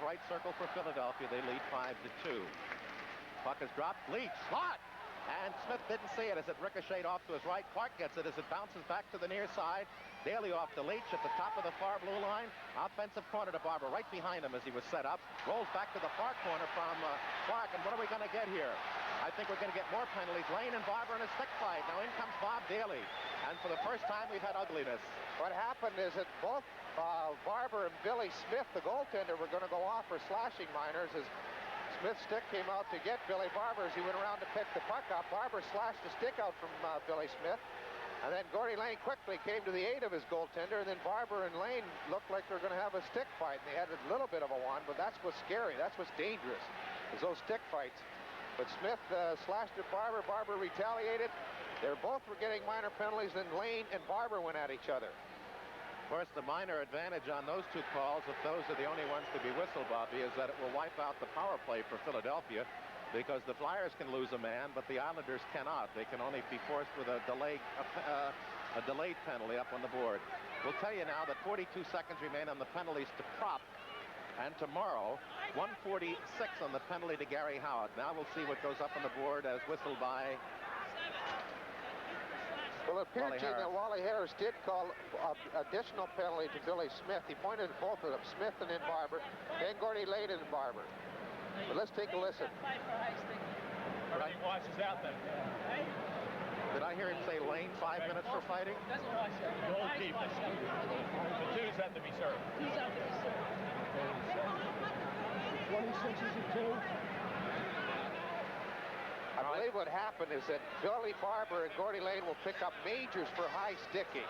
right circle for Philadelphia. They lead 5-2. Puck is dropped. Leach, slot! And Smith didn't see it as it ricocheted off to his right. Clark gets it as it bounces back to the near side. Daly off to Leach at the top of the far blue line. Offensive corner to Barber, right behind him as he was set up. Rolls back to the far corner from Clark. And what are we going to get here? I think we're going to get more penalties. Lane and Barber in a stick fight. Now in comes Bob Daly. And for the first time, we've had ugliness. What happened is that both Barber and Billy Smith, the goaltender, were going to go off for slashing minors as Smith's stick came out to get Billy Barber as he went around to pick the puck up. Barber slashed the stick out from Billy Smith. And then Gordy Lane quickly came to the aid of his goaltender, and then Barber and Lane looked like they're going to have a stick fight. And they had a little bit of a one, but that's what's scary. That's what's dangerous, is those stick fights. But Smith slashed at Barber. Barber retaliated. They both were getting minor penalties, then Lane and Barber went at each other. Of course, the minor advantage on those two calls, if those are the only ones to be whistled, Bobby, is that it will wipe out the power play for Philadelphia, because the Flyers can lose a man, but the Islanders cannot. They can only be forced with a delayed penalty up on the board. We'll tell you now that 42 seconds remain on the penalties to Prop, and tomorrow, 1:46 on the penalty to Gary Howard. Now we'll see what goes up on the board as whistled by... Well, it appeared that Wally Harris did call additional penalty to Billy Smith. He pointed at both of them, Smith and then Barber, then Gordy Lane and Barber. But let's take a listen. Everything washes out then. Did I hear him say Lane 5 minutes for fighting? Doesn't wash out. Goalkeepers. The twos have to be served. Twos have to be served. 26 is a two. I believe what happened is that Billy Barber and Gordy Lane will pick up majors for high sticking.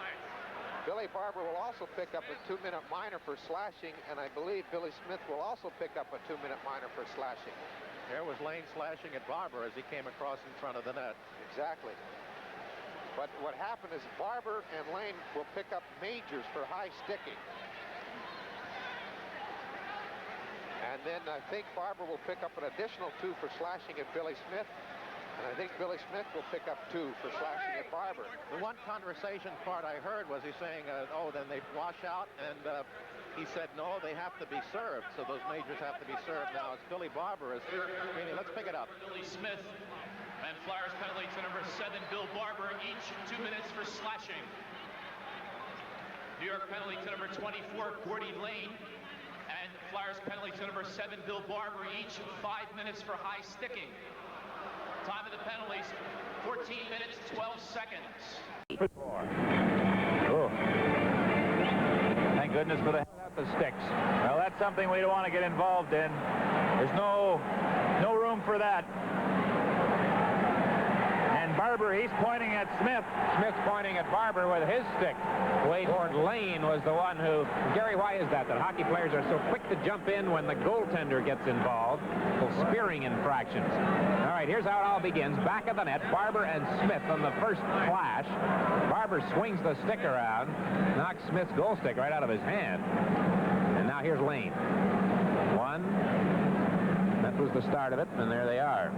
Billy Barber will also pick up a 2-minute minor for slashing, and I believe Billy Smith will also pick up a 2-minute minor for slashing. There was Lane slashing at Barber as he came across in front of the net. Exactly. But what happened is Barber and Lane will pick up majors for high sticking. And then I think Barber will pick up an additional 2 for slashing at Billy Smith. And I think Billy Smith will pick up 2 for slashing at Barber. The one conversation part I heard was he saying, oh, then they wash out. And he said, no, they have to be served. So those majors have to be served. Now it's Billy Barber. Let's pick it up. Billy Smith and Flyers penalty to number 7, Bill Barber, each 2 minutes for slashing. New York penalty to number 24, Gordy Lane. And Flyers penalty to number 7, Bill Barber, each 5 minutes for high sticking. Time of the penalties, 14 minutes, 12 seconds. Oh. Thank goodness for the sticks. Well, that's something we don't want to get involved in. There's no room for that. And Barber, he's pointing at Smith. Smith's pointing at Barber with his stick. Gord Lane was the one who... Gary, why is that hockey players are so quick to jump in when the goaltender gets involved? Spearing infractions. All right, here's how it all begins. Back of the net, Barber and Smith on the first flash. Barber swings the stick around, knocks Smith's goal stick right out of his hand. And now here's Lane. One. That was the start of it, and there they are.